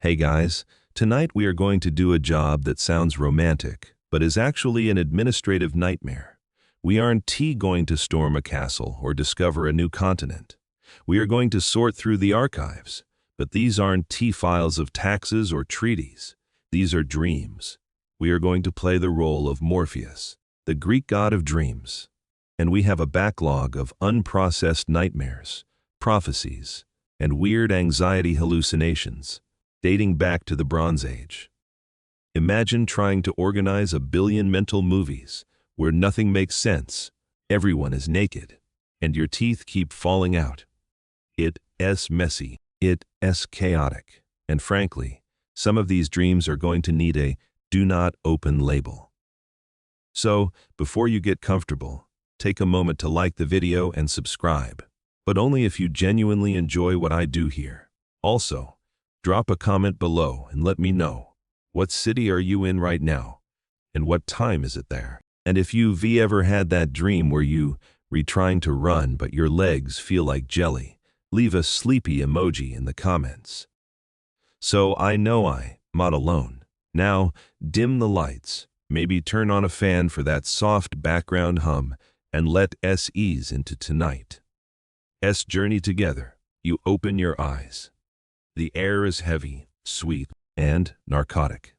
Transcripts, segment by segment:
Hey guys, tonight we are going to do a job that sounds romantic, but is actually an administrative nightmare. We aren't going to storm a castle or discover a new continent. We are going to sort through the archives, but these aren't files of taxes or treaties. These are dreams. We are going to play the role of Morpheus, the Greek god of dreams. And we have a backlog of unprocessed nightmares, prophecies, and weird anxiety hallucinations, dating back to the Bronze Age. Imagine trying to organize 1 billion mental movies where nothing makes sense, everyone is naked, and your teeth keep falling out. It's messy, it's chaotic, and frankly, some of these dreams are going to need a "do not open" label. So, before you get comfortable, take a moment to like the video and subscribe, but only if you genuinely enjoy what I do here. Also, drop a comment below and let me know, what city are you in right now, and what time is it there? And if you've ever had that dream where you're trying to run but your legs feel like jelly, leave a sleepy emoji in the comments. So I know I'm not alone. Now, dim the lights, maybe turn on a fan for that soft background hum, and let us ease into tonight's journey together. You open your eyes. The air is heavy, sweet, and narcotic.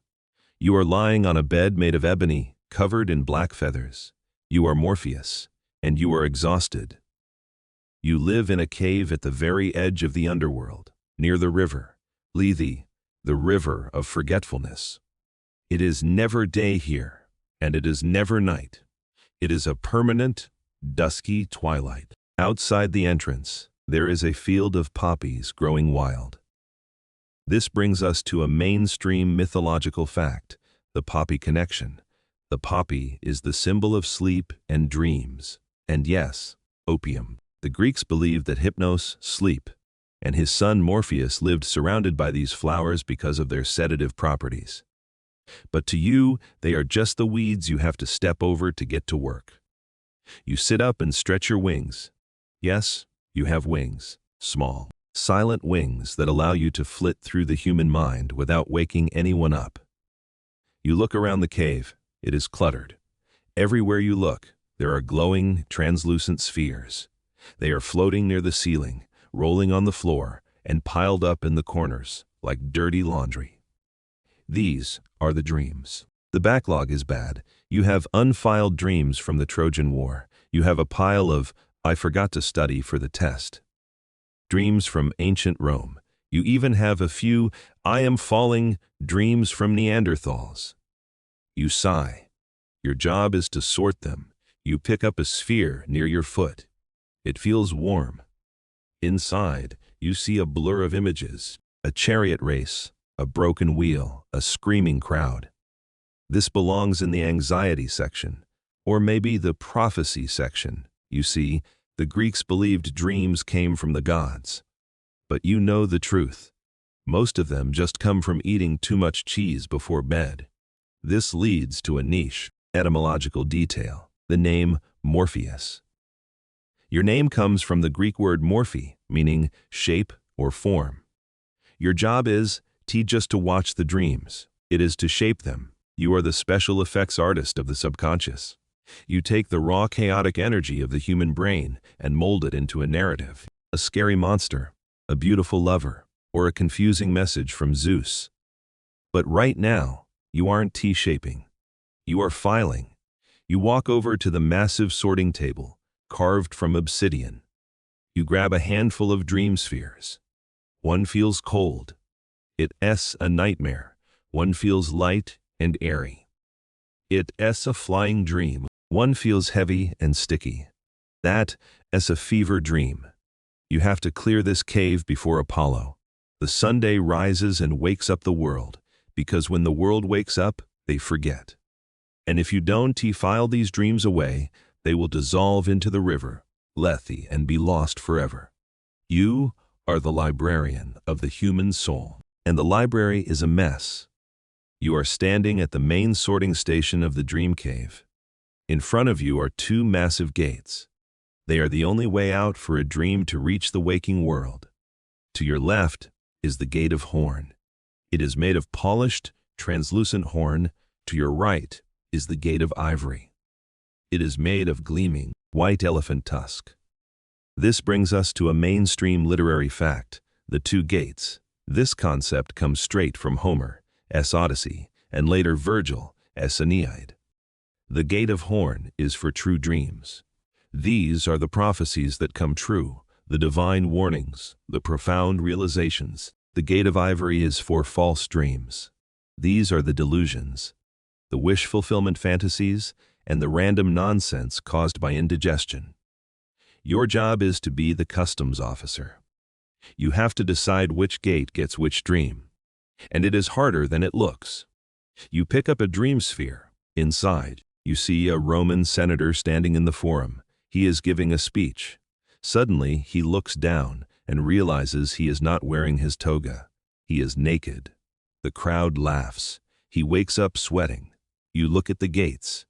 You are lying on a bed made of ebony, covered in black feathers. You are Morpheus, and you are exhausted. You live in a cave at the very edge of the underworld, near the river, Lethe, the river of forgetfulness. It is never day here, and it is never night. It is a permanent, dusky twilight. Outside the entrance, there is a field of poppies growing wild. This brings us to a mainstream mythological fact, the poppy connection. The poppy is the symbol of sleep and dreams, and yes, opium. The Greeks believed that Hypnos, sleep, and his son Morpheus lived surrounded by these flowers because of their sedative properties. But to you, they are just the weeds you have to step over to get to work. You sit up and stretch your wings. Yes, you have wings, small, silent wings that allow you to flit through the human mind without waking anyone up. You look around the cave. It is cluttered. Everywhere you look, there are glowing, translucent spheres. They are floating near the ceiling, rolling on the floor, and piled up in the corners like dirty laundry. These are the dreams. The backlog is bad. You have unfiled dreams from the Trojan War. You have a pile of "I forgot to study for the test" dreams from ancient Rome. You even have a few "I am falling" dreams from Neanderthals. You sigh. Your job is to sort them. You pick up a sphere near your foot. It feels warm. Inside, you see a blur of images, a chariot race, a broken wheel, a screaming crowd. This belongs in the anxiety section, or maybe the prophecy section. You see, the Greeks believed dreams came from the gods. But you know the truth. Most of them just come from eating too much cheese before bed. This leads to a niche, etymological detail, the name Morpheus. Your name comes from the Greek word morphe, meaning shape or form. Your job is just to watch the dreams. It is to shape them. You are the special effects artist of the subconscious. You take the raw chaotic energy of the human brain and mold it into a narrative, a scary monster, a beautiful lover, or a confusing message from Zeus. But right now, you aren't shaping. You are filing. You walk over to the massive sorting table, carved from obsidian. You grab a handful of dream spheres. One feels cold. It's a nightmare. One feels light and airy. It's a flying dream. One feels heavy and sticky. That's a fever dream. You have to clear this cave before Apollo. The Sunday rises and wakes up the world, because when the world wakes up, they forget. And if you don't file these dreams away, they will dissolve into the river, Lethe, and be lost forever. You are the librarian of the human soul, and the library is a mess. You are standing at the main sorting station of the dream cave. In front of you are 2 massive gates. They are the only way out for a dream to reach the waking world. To your left is the Gate of Horn. It is made of polished, translucent horn. To your right is the gate of ivory. It is made of gleaming, white elephant tusk. This brings us to a mainstream literary fact, the two gates. This concept comes straight from Homer's Odyssey, and later Virgil's Aeneid. The gate of horn is for true dreams. These are the prophecies that come true, the divine warnings, the profound realizations. The gate of ivory is for false dreams. These are the delusions, the wish fulfillment fantasies, and the random nonsense caused by indigestion. Your job is to be the customs officer. You have to decide which gate gets which dream. And it is harder than it looks. You pick up a dream sphere. Inside, you see a Roman senator standing in the forum. He is giving a speech. Suddenly, he looks down and realizes he is not wearing his toga. He is naked. The crowd laughs. He wakes up sweating. You look at the gates.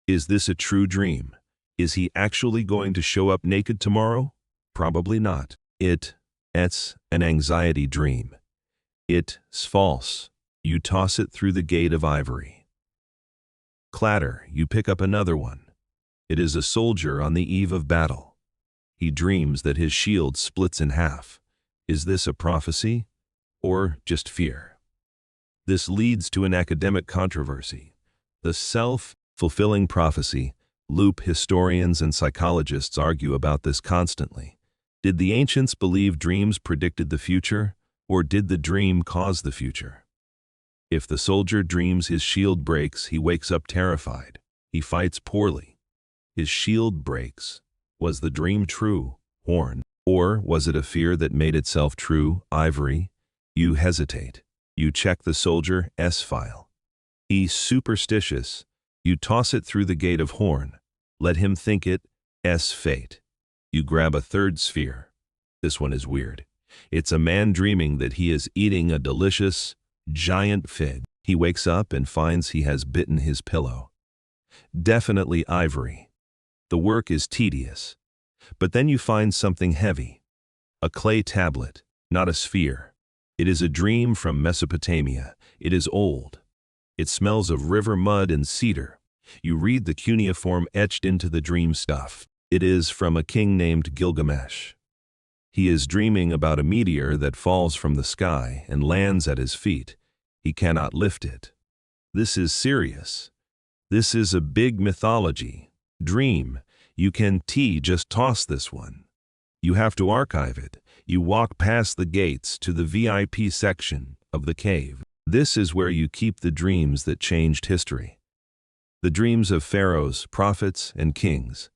Is this a true dream? Is he actually going to show up naked tomorrow? Probably not. It's an anxiety dream. It's false. You toss it through the gate of ivory. Clatter, you pick up another one. It is a soldier on the eve of battle. He dreams that his shield splits in half. Is this a prophecy or just fear? This leads to an academic controversy. The self-fulfilling prophecy loop. Historians and psychologists argue about this constantly. Did the ancients believe dreams predicted the future, or did the dream cause the future? If the soldier dreams his shield breaks, he wakes up terrified. He fights poorly. His shield breaks. Was the dream true, horn, or was it a fear that made itself true, ivory? You hesitate. You check the soldier's file. He's superstitious. You toss it through the gate of horn. Let him think it's fate. You grab a third sphere. This one is weird. It's a man dreaming that he is eating a delicious, giant fig. He wakes up and finds he has bitten his pillow. Definitely ivory. The work is tedious. But then you find something heavy. A clay tablet, not a sphere. It is a dream from Mesopotamia. It is old. It smells of river mud and cedar. You read the cuneiform etched into the dream stuff. It is from a king named Gilgamesh. He is dreaming about a meteor that falls from the sky and lands at his feet. He cannot lift it. This is serious. This is a big mythology. Dream. You can just toss this one. You have to archive it. You walk past the gates to the VIP section of the cave. This is where you keep the dreams that changed history. The dreams of pharaohs, prophets, and kings.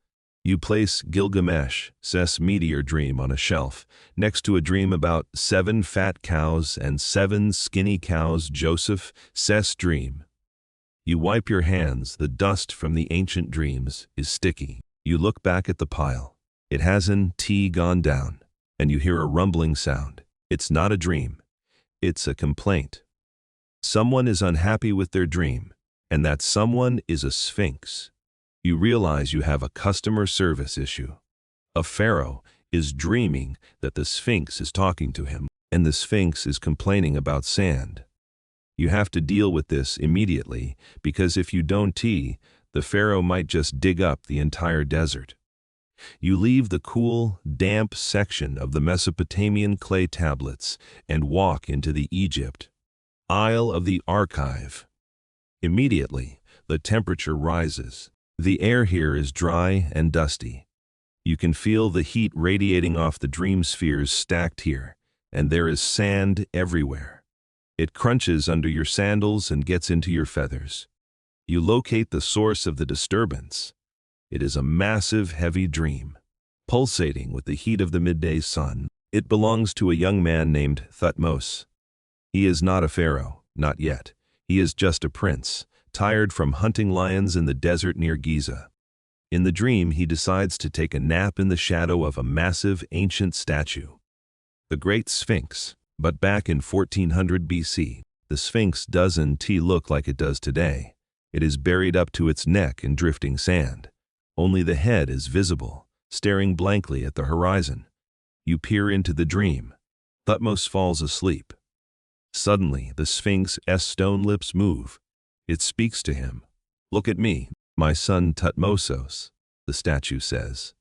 You place Gilgamesh's meteor dream on a shelf, next to a dream about 7 fat cows and 7 skinny cows. Joseph's dream. You wipe your hands. The dust from the ancient dreams is sticky. You look back at the pile. It hasn't gone down, and you hear a rumbling sound. It's not a dream. It's a complaint. Someone is unhappy with their dream, and that someone is a sphinx. You realize you have a customer service issue. A pharaoh is dreaming that the sphinx is talking to him, and the sphinx is complaining about sand. You have to deal with this immediately, because if you don't, the pharaoh might just dig up the entire desert. You leave the cool, damp section of the Mesopotamian clay tablets and walk into the Egypt aisle of the archive. Immediately, the temperature rises. The air here is dry and dusty. You can feel the heat radiating off the dream spheres stacked here, and there is sand everywhere. It crunches under your sandals and gets into your feathers. You locate the source of the disturbance. It is a massive, heavy dream, pulsating with the heat of the midday sun. It belongs to a young man named Thutmose. He is not a pharaoh, not yet. He is just a prince, tired from hunting lions in the desert near Giza. In the dream, he decides to take a nap in the shadow of a massive ancient statue, the Great Sphinx. But back in 1400 BC, the Sphinx doesn't look like it does today. It is buried up to its neck in drifting sand. Only the head is visible, staring blankly at the horizon. You peer into the dream. Thutmose falls asleep. Suddenly, the Sphinx's stone lips move. It speaks to him. "Look at me, my son Tutmosis," the statue says.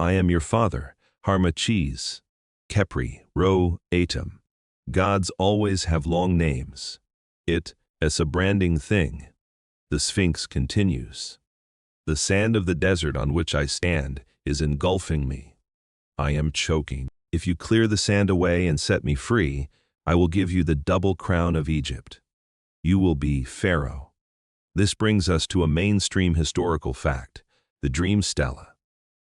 "I am your father, Harmachis, Khepri, Ro, Atum. Gods always have long names. It is a branding thing." The Sphinx continues. "The sand of the desert on which I stand is engulfing me. I am choking. If you clear the sand away and set me free, I will give you the double crown of Egypt. You will be Pharaoh." This brings us to a mainstream historical fact, the dream stela.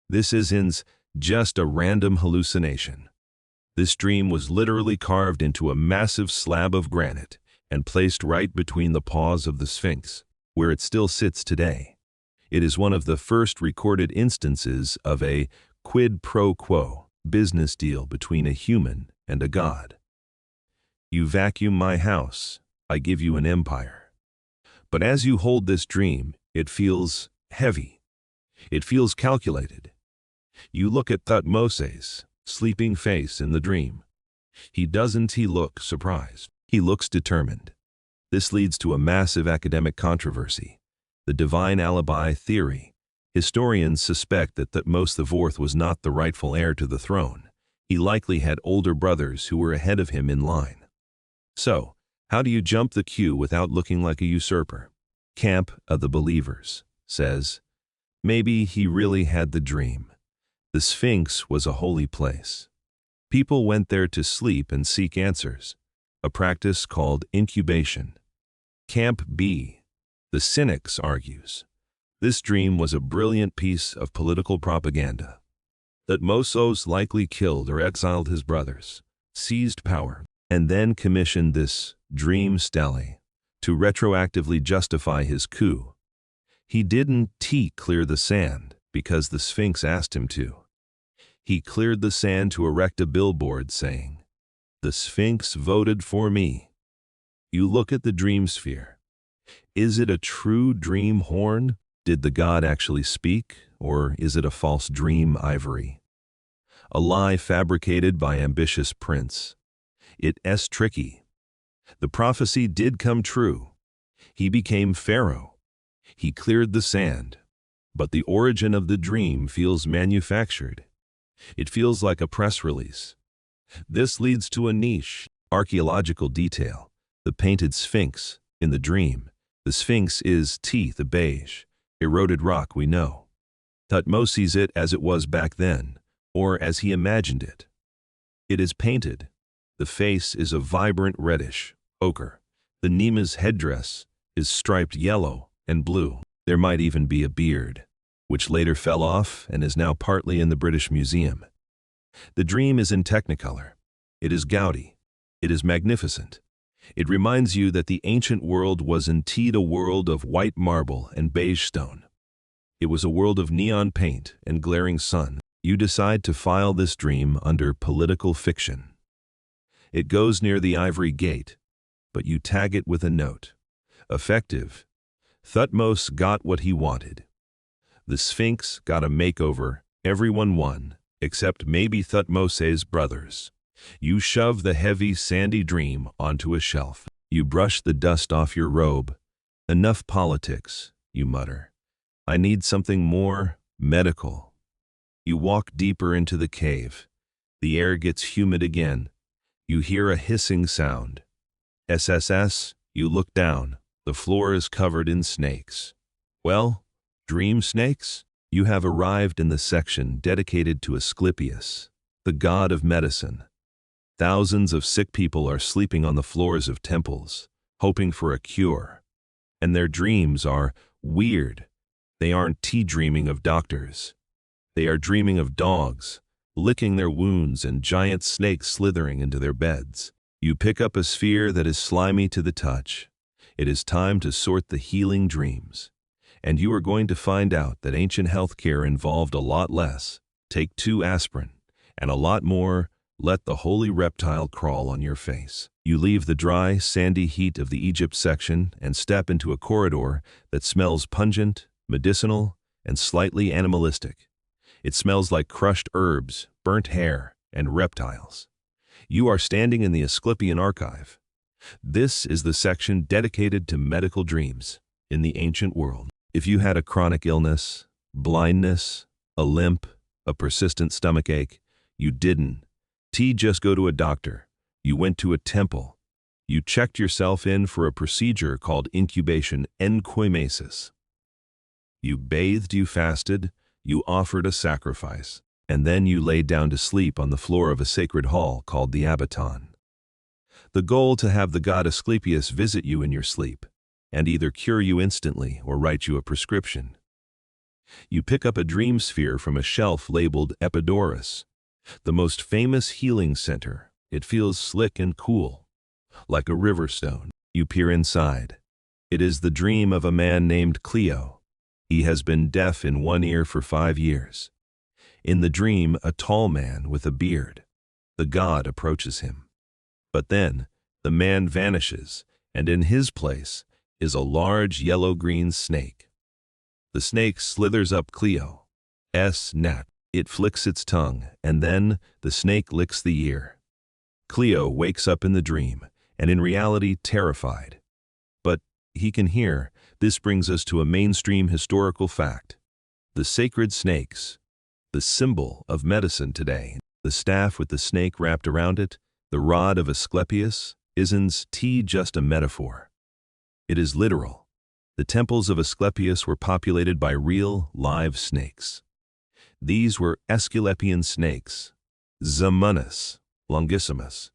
This isn't just a random hallucination. This dream was literally carved into a massive slab of granite and placed right between the paws of the Sphinx, where it still sits today. It is one of the first recorded instances of a quid pro quo business deal between a human and a god. "You vacuum my house, I give you an empire." But as you hold this dream, it feels heavy. It feels calculated. You look at Thutmose's sleeping face in the dream. He look surprised. He looks determined. This leads to a massive academic controversy, the divine alibi theory. Historians suspect that Thutmose IV was not the rightful heir to the throne. He likely had older brothers who were ahead of him in line. So, how do you jump the queue without looking like a usurper? Camp of the Believers says, maybe he really had the dream. The Sphinx was a holy place. People went there to sleep and seek answers, a practice called incubation. Camp B, the Cynics, argues, this dream was a brilliant piece of political propaganda. Thutmose likely killed or exiled his brothers, seized power, and then commissioned this dream stele to retroactively justify his coup. He didn't clear the sand because the Sphinx asked him to. He cleared the sand to erect a billboard saying, "The Sphinx voted for me." You look at the dream sphere. Is it a true dream horn? Did the god actually speak, or is it a false dream ivory? A lie fabricated by ambitious prince. It's tricky. The prophecy did come true. He became Pharaoh. He cleared the sand. But the origin of the dream feels manufactured. It feels like a press release. This leads to a niche archaeological detail, the painted Sphinx in the dream. The Sphinx is the beige, eroded rock we know. Thutmose sees it as it was back then, or as he imagined it. It is painted. The face is a vibrant reddish ochre. The Nima's headdress is striped yellow and blue. There might even be a beard, which later fell off and is now partly in the British Museum. The dream is in Technicolor. It is gaudy. It is magnificent. It reminds you that the ancient world was indeed a world of white marble and beige stone. It was a world of neon paint and glaring sun. You decide to file this dream under political fiction. It goes near the ivory gate, but you tag it with a note. Effective. Thutmose got what he wanted. The Sphinx got a makeover. Everyone won, except maybe Thutmose's brothers. You shove the heavy, sandy dream onto a shelf. You brush the dust off your robe. Enough politics, you mutter. I need something more medical. You walk deeper into the cave. The air gets humid again. You hear a hissing sound. SSS, you look down. The floor is covered in snakes. Well, dream snakes? You have arrived in the section dedicated to Asclepius, the god of medicine. Thousands of sick people are sleeping on the floors of temples, hoping for a cure. And their dreams are weird. They aren't dreaming of doctors. They are dreaming of dogs, licking their wounds and giant snakes slithering into their beds. You pick up a sphere that is slimy to the touch. It is time to sort the healing dreams. And you are going to find out that ancient healthcare involved a lot less, take 2 aspirin, and a lot more, let the holy reptile crawl on your face. You leave the dry, sandy heat of the Egypt section and step into a corridor that smells pungent, medicinal, and slightly animalistic. It smells like crushed herbs, burnt hair, and reptiles. You are standing in the Asclepian archive. This is the section dedicated to medical dreams in the ancient world. If you had a chronic illness, blindness, a limp, a persistent stomachache, you didn't just go to a doctor. You went to a temple. You checked yourself in for a procedure called incubation enkoimesis. You bathed, you fasted, you offered a sacrifice, and then you laid down to sleep on the floor of a sacred hall called the abaton. The goal to have the god Asclepius visit you in your sleep and either cure you instantly or write you a prescription. You pick up a dream sphere from a shelf labeled Epidaurus, the most famous healing center. It feels slick and cool, like a river stone. You peer inside. It is the dream of a man named Cleo. He has been deaf in one ear for 5 years. In the dream, a tall man with a beard. The god approaches him. But then, the man vanishes, and in his place is a large yellow-green snake. The snake slithers up Cleo's neck. It flicks its tongue, and then the snake licks the ear. Cleo wakes up in the dream, and in reality terrified. But he can hear. This brings us to a mainstream historical fact. The sacred snakes, the symbol of medicine today, the staff with the snake wrapped around it, the rod of Asclepius, isn't just a metaphor. It is literal. The temples of Asclepius were populated by real, live snakes. These were Aesculapian snakes, Zamunus longissimus.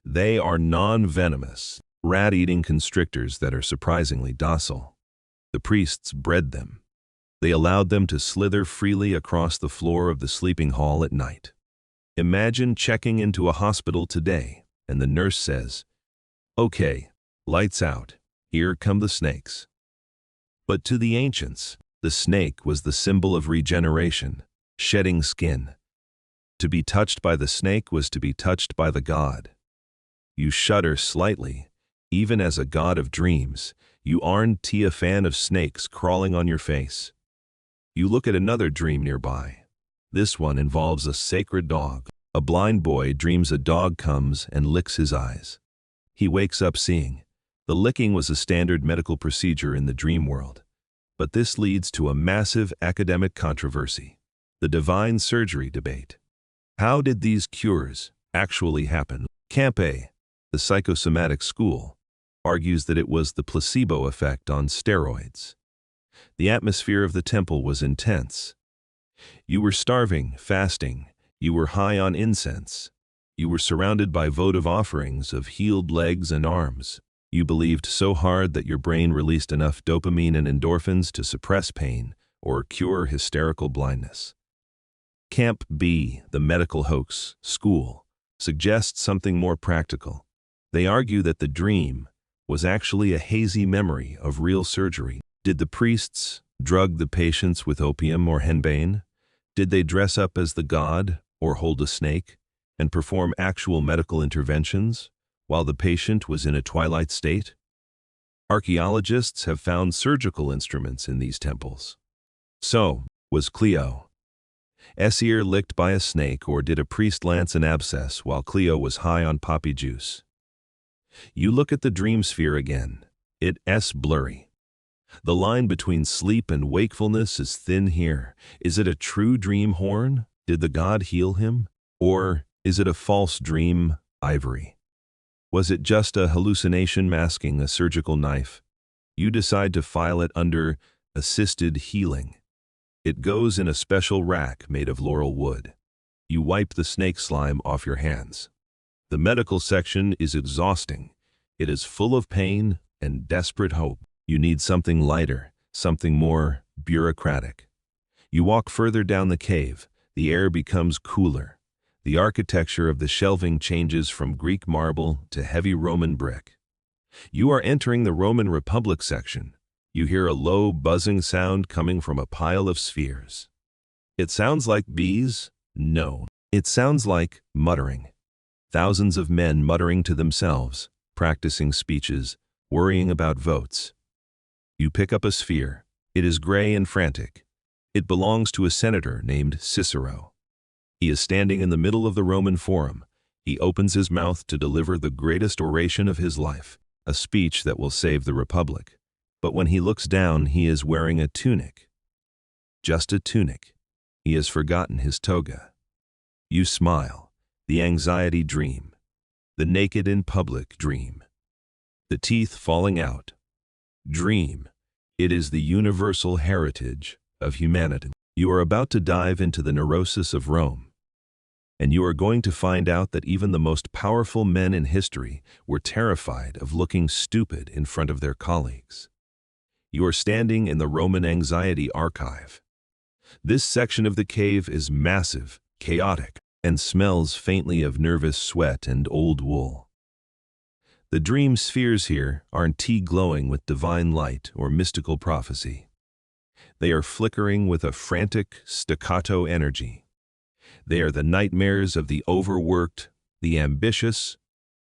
They are non-venomous, rat-eating constrictors that are surprisingly docile. The priests bred them. They allowed them to slither freely across the floor of the sleeping hall at night. Imagine checking into a hospital today, and the nurse says, "Okay, lights out, here come the snakes." But to the ancients, the snake was the symbol of regeneration, shedding skin. To be touched by the snake was to be touched by the god. You shudder slightly. Even as a god of dreams, you aren't a fan of snakes crawling on your face. You look at another dream nearby. This one involves a sacred dog. A blind boy dreams a dog comes and licks his eyes. He wakes up seeing. The licking was a standard medical procedure in the dream world. But this leads to a massive academic controversy: the divine surgery debate. How did these cures actually happen? Campe, the psychosomatic school, argues that it was the placebo effect on steroids. The atmosphere of the temple was intense. You were starving, fasting. You were high on incense. You were surrounded by votive offerings of healed legs and arms. You believed so hard that your brain released enough dopamine and endorphins to suppress pain or cure hysterical blindness. Camp B, the medical hoax school, suggests something more practical. They argue that the dream was actually a hazy memory of real surgery. Did the priests drug the patients with opium or henbane? Did they dress up as the god or hold a snake and perform actual medical interventions while the patient was in a twilight state? Archaeologists have found surgical instruments in these temples. So, was Cleo's ear licked by a snake, or did a priest lance an abscess while Cleo was high on poppy juice? You look at the dream sphere again. It's blurry. The line between sleep and wakefulness is thin here. Is it a true dream horn? Did the god heal him? Or is it a false dream ivory? Was it just a hallucination masking a surgical knife? You decide to file it under assisted healing. It goes in a special rack made of laurel wood. You wipe the snake slime off your hands. The medical section is exhausting. It is full of pain and desperate hope. You need something lighter, something more bureaucratic. You walk further down the cave. The air becomes cooler. The architecture of the shelving changes from Greek marble to heavy Roman brick. You are entering the Roman Republic section. You hear a low, buzzing sound coming from a pile of spheres. It sounds like bees? No. It sounds like muttering. Thousands of men muttering to themselves, practicing speeches, worrying about votes. You pick up a sphere. It is gray and frantic. It belongs to a senator named Cicero. He is standing in the middle of the Roman Forum. He opens his mouth to deliver the greatest oration of his life, a speech that will save the Republic. But when he looks down, he is wearing a tunic. Just a tunic. He has forgotten his toga. You smile. The anxiety dream. The naked in public dream. The teeth falling out. Dream. It is the universal heritage of humanity. You are about to dive into the neurosis of Rome. And you are going to find out that even the most powerful men in history were terrified of looking stupid in front of their colleagues. You are standing in the Roman Anxiety Archive. This section of the cave is massive, chaotic, and smells faintly of nervous sweat and old wool. The dream spheres here aren't glowing with divine light or mystical prophecy. They are flickering with a frantic, staccato energy. They are the nightmares of the overworked, the ambitious,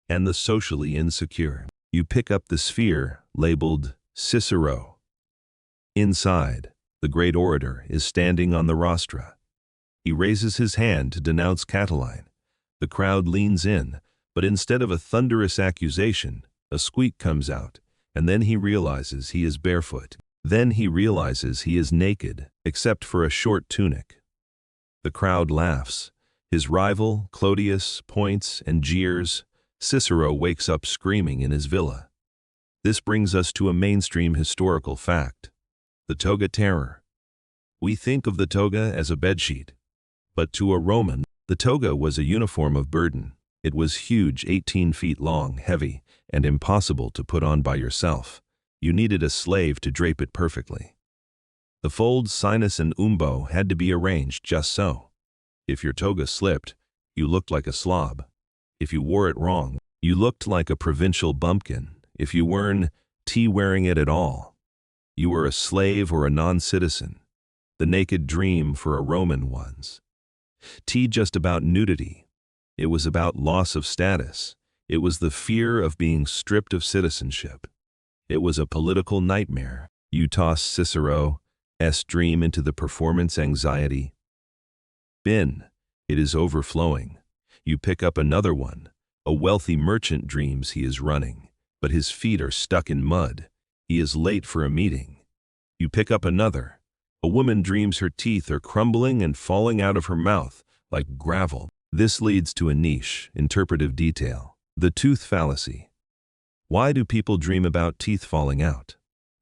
and the socially insecure. You pick up the sphere labeled Cicero. Inside, the great orator is standing on the rostra. He raises his hand to denounce Catiline. The crowd leans in, but instead of a thunderous accusation, a squeak comes out, and then he realizes he is barefoot. Then he realizes he is naked, except for a short tunic. The crowd laughs. His rival, Clodius, points and jeers. Cicero wakes up screaming in his villa. This brings us to a mainstream historical fact: the toga terror. We think of the toga as a bedsheet. But to a Roman, the toga was a uniform of burden. It was huge, 18 feet long, heavy, and impossible to put on by yourself. You needed a slave to drape it perfectly. The folds, sinus and umbo, had to be arranged just so. If your toga slipped, you looked like a slob. If you wore it wrong, you looked like a provincial bumpkin. If you weren't wearing it at all, you were a slave or a non-citizen. The naked dream for a Roman was just about nudity. It was about loss of status. It was the fear of being stripped of citizenship. It was a political nightmare. You toss Cicero's dream into the performance anxiety bin. It is overflowing. You pick up another one. A wealthy merchant dreams he is running, but his feet are stuck in mud. He is late for a meeting. You pick up another. A woman dreams her teeth are crumbling and falling out of her mouth like gravel. This leads to a niche, interpretive detail: the tooth fallacy. Why do people dream about teeth falling out?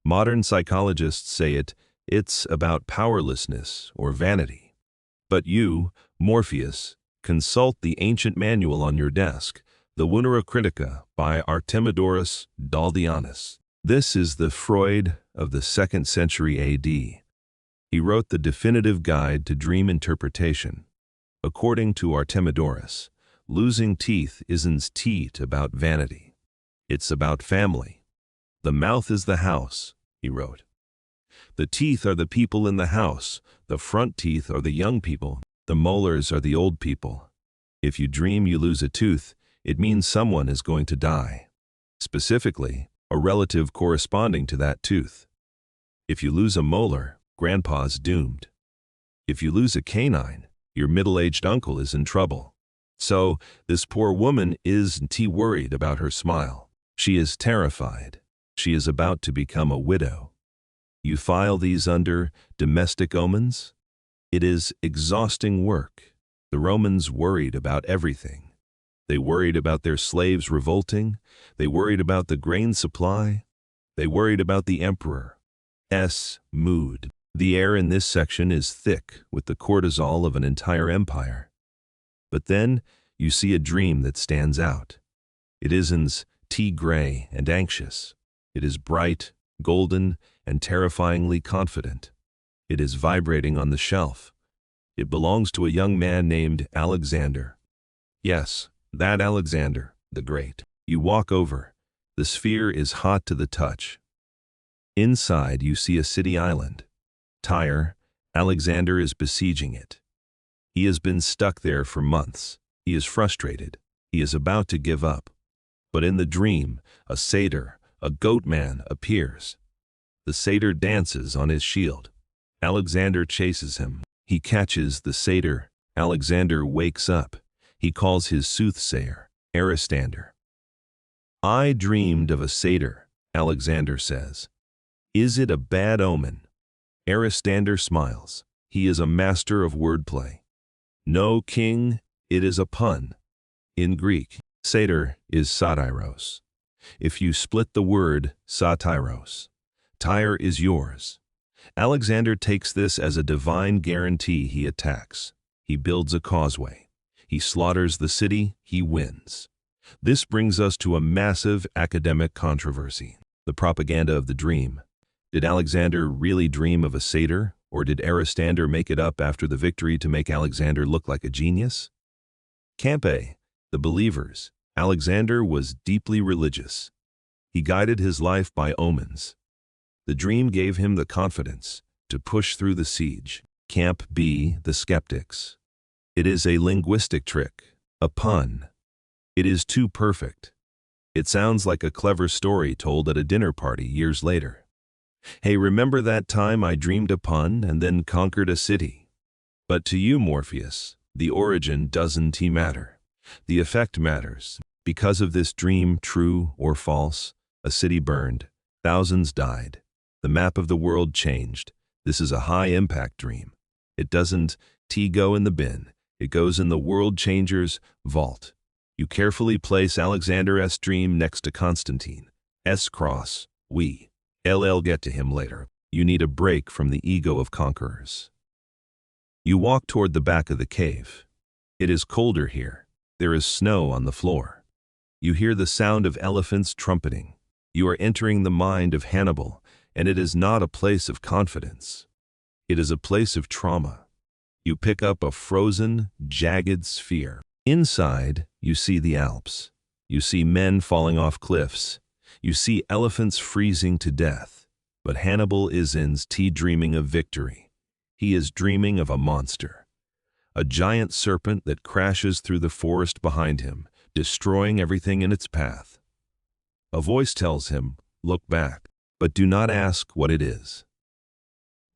Modern psychologists say it's about powerlessness or vanity. But you, Morpheus, consult the ancient manual on your desk, the Vunera Critica by Artemidorus Daldianus. This is the Freud of the 2nd century AD. He wrote the definitive guide to dream interpretation. According to Artemidorus, losing teeth isn't about vanity. It's about family. The mouth is the house, he wrote. The teeth are the people in the house. The front teeth are the young people. The molars are the old people. If you dream you lose a tooth, it means someone is going to die. Specifically, a relative corresponding to that tooth. If you lose a molar, grandpa's doomed. If you lose a canine, your middle-aged uncle is in trouble. So, this poor woman isn't worried about her smile. She is terrified. She is about to become a widow. You file these under domestic omens? It is exhausting work. The Romans worried about everything. They worried about their slaves revolting. They worried about the grain supply. They worried about the emperor's mood. The air in this section is thick with the cortisol of an entire empire. But then you see a dream that stands out. It isn't gray and anxious. It is bright, golden, and terrifyingly confident. It is vibrating on the shelf. It belongs to a young man named Alexander. Yes, that Alexander, the Great. You walk over. The sphere is hot to the touch. Inside you see a city island. Tyre, Alexander is besieging it. He has been stuck there for months. He is frustrated. He is about to give up. But in the dream, a satyr, a goat man, appears. The satyr dances on his shield. Alexander chases him. He catches the satyr. Alexander wakes up. He calls his soothsayer Aristander. I dreamed of a satyr, Alexander says. Is it a bad omen? Aristander smiles. He is a master of wordplay. No, king, it is a pun. In Greek, satyr is satyros. If you split the word satyros, Tyre is yours. Alexander takes this as a divine guarantee. He attacks. He builds a causeway. He slaughters the city. He wins. This brings us to a massive academic controversy. The propaganda of the dream. Did Alexander really dream of a satyr, or did Aristander make it up after the victory to make Alexander look like a genius? Camp A, the believers. Alexander was deeply religious. He guided his life by omens. The dream gave him the confidence to push through the siege. Camp B, the skeptics. It is a linguistic trick, a pun. It is too perfect. It sounds like a clever story told at a dinner party years later. Hey, remember that time I dreamed a pun and then conquered a city? But to you, Morpheus, the origin doesn't matter. The effect matters. Because of this dream, true or false, a city burned, thousands died. The map of the world changed. This is a high-impact dream. It doesn't go in the bin. It goes in the world changer's vault. You carefully place Alexander's dream next to Constantine's cross. I'll get to him later. You need a break from the ego of conquerors. You walk toward the back of the cave. It is colder here. There is snow on the floor. You hear the sound of elephants trumpeting. You are entering the mind of Hannibal, and it is not a place of confidence. It is a place of trauma. You pick up a frozen, jagged sphere. Inside, you see the Alps. You see men falling off cliffs. You see elephants freezing to death. But Hannibal isn't dreaming of victory. He is dreaming of a monster. A giant serpent that crashes through the forest behind him, destroying everything in its path. A voice tells him, look back, but do not ask what it is.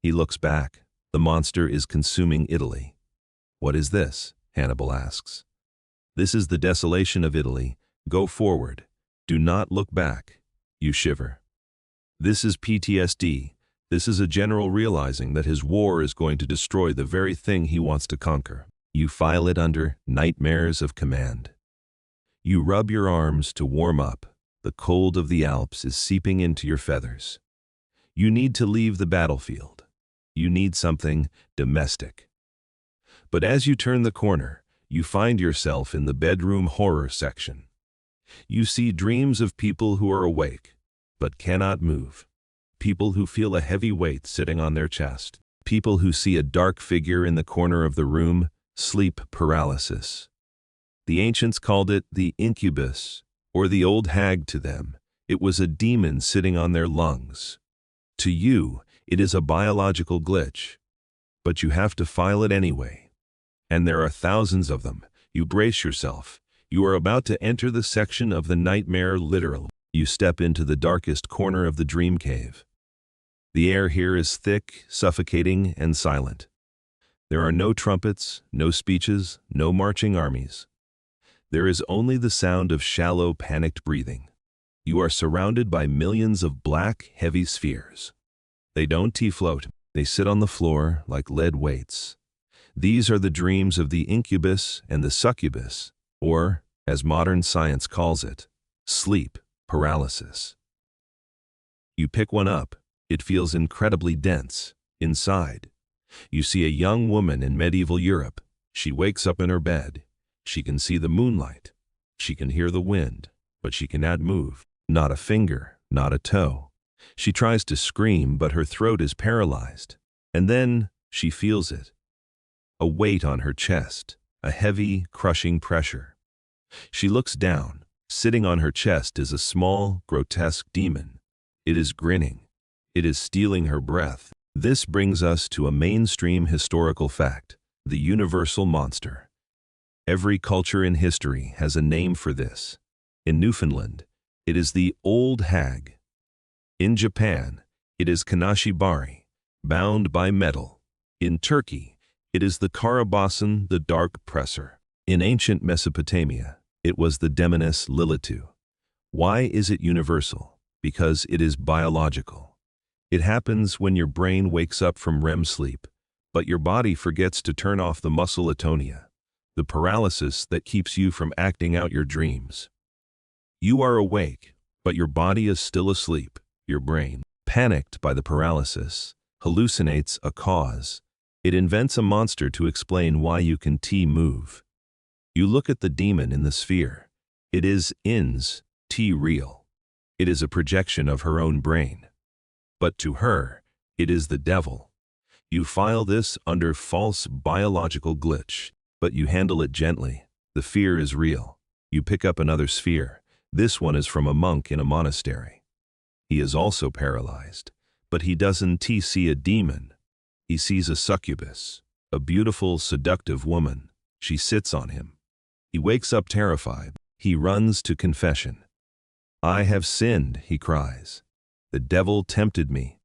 He looks back. The monster is consuming Italy. What is this? Hannibal asks. This is the desolation of Italy. Go forward. Do not look back. You shiver. This is PTSD. This is a general realizing that his war is going to destroy the very thing he wants to conquer. You file it under nightmares of command. You rub your arms to warm up. The cold of the Alps is seeping into your feathers. You need to leave the battlefield. You need something domestic. But as you turn the corner, you find yourself in the bedroom horror section. You see dreams of people who are awake, but cannot move. People who feel a heavy weight sitting on their chest. People who see a dark figure in the corner of the room, sleep paralysis. The ancients called it the incubus, or the old hag to them. It was a demon sitting on their lungs. To you, it is a biological glitch. But you have to file it anyway. And there are thousands of them. You brace yourself. You are about to enter the section of the nightmare literally. You step into the darkest corner of the dream cave. The air here is thick, suffocating, and silent. There are no trumpets, no speeches, no marching armies. There is only the sound of shallow, panicked breathing. You are surrounded by millions of black, heavy spheres. They don't float. They sit on the floor like lead weights. These are the dreams of the incubus and the succubus, or, as modern science calls it, sleep paralysis. You pick one up. It feels incredibly dense. Inside, you see a young woman in medieval Europe. She wakes up in her bed. She can see the moonlight. She can hear the wind, but she cannot move. Not a finger, not a toe. She tries to scream, but her throat is paralyzed. And then she feels it. A weight on her chest, a heavy, crushing pressure. She looks down. Sitting on her chest is a small, grotesque demon. It is grinning. It is stealing her breath. This brings us to a mainstream historical fact, the universal monster. Every culture in history has a name for this. In Newfoundland, it is the old hag. In Japan, it is Kanashibari, bound by metal. In Turkey, it is the Karabasan, the dark presser. In ancient Mesopotamia, it was the demoness Lilitu. Why is it universal? Because it is biological. It happens when your brain wakes up from REM sleep, but your body forgets to turn off the muscle atonia, the paralysis that keeps you from acting out your dreams. You are awake, but your body is still asleep. Your brain, panicked by the paralysis, hallucinates a cause. It invents a monster to explain why you can move. You look at the demon in the sphere. It is ins, real. It is a projection of her own brain. But to her, it is the devil. You file this under false biological glitch, but you handle it gently. The fear is real. You pick up another sphere. This one is from a monk in a monastery. He is also paralyzed, but he doesn't see a demon. He sees a succubus, a beautiful, seductive woman. She sits on him. He wakes up terrified. He runs to confession. "I have sinned," he cries. "The devil tempted me."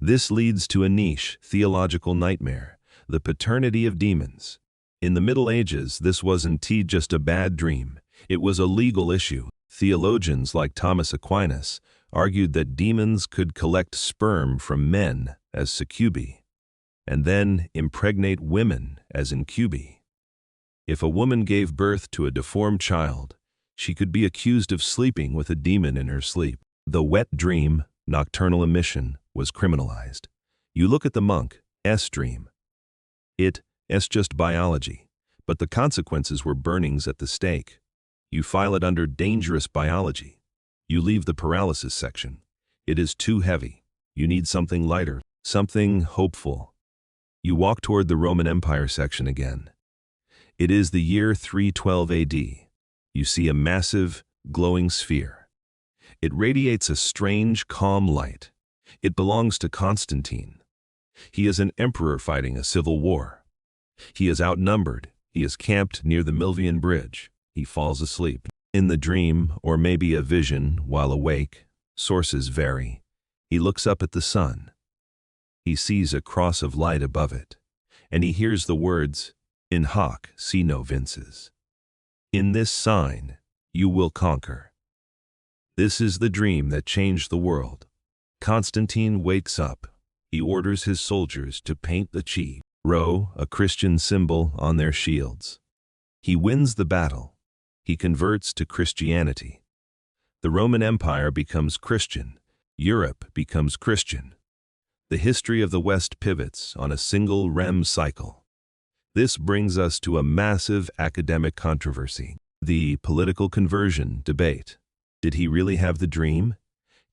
This leads to a niche theological nightmare, the paternity of demons. In the Middle Ages, this wasn't just a bad dream. It was a legal issue. Theologians like Thomas Aquinas argued that demons could collect sperm from men as succubi, and then impregnate women as incubi. If a woman gave birth to a deformed child, she could be accused of sleeping with a demon in her sleep. The wet dream, nocturnal emission, was criminalized. You look at the monk's dream. It's just biology, but the consequences were burnings at the stake. You file it under dangerous biology. You leave the paralysis section. It is too heavy. You need something lighter, something hopeful. You walk toward the Roman Empire section again. It is the year 312 AD. You see a massive, glowing sphere. It radiates a strange, calm light. It belongs to Constantine. He is an emperor fighting a civil war. He is outnumbered. He is camped near the Milvian Bridge. He falls asleep. In the dream, or maybe a vision while awake, sources vary. He looks up at the sun. He sees a cross of light above it, and he hears the words, "In hoc signo vinces." In this sign, you will conquer. This is the dream that changed the world. Constantine wakes up. He orders his soldiers to paint the chi, rho, a Christian symbol, on their shields. He wins the battle. He converts to Christianity. The Roman Empire becomes Christian. Europe becomes Christian. The history of the West pivots on a single REM cycle. This brings us to a massive academic controversy, the political conversion debate. Did he really have the dream?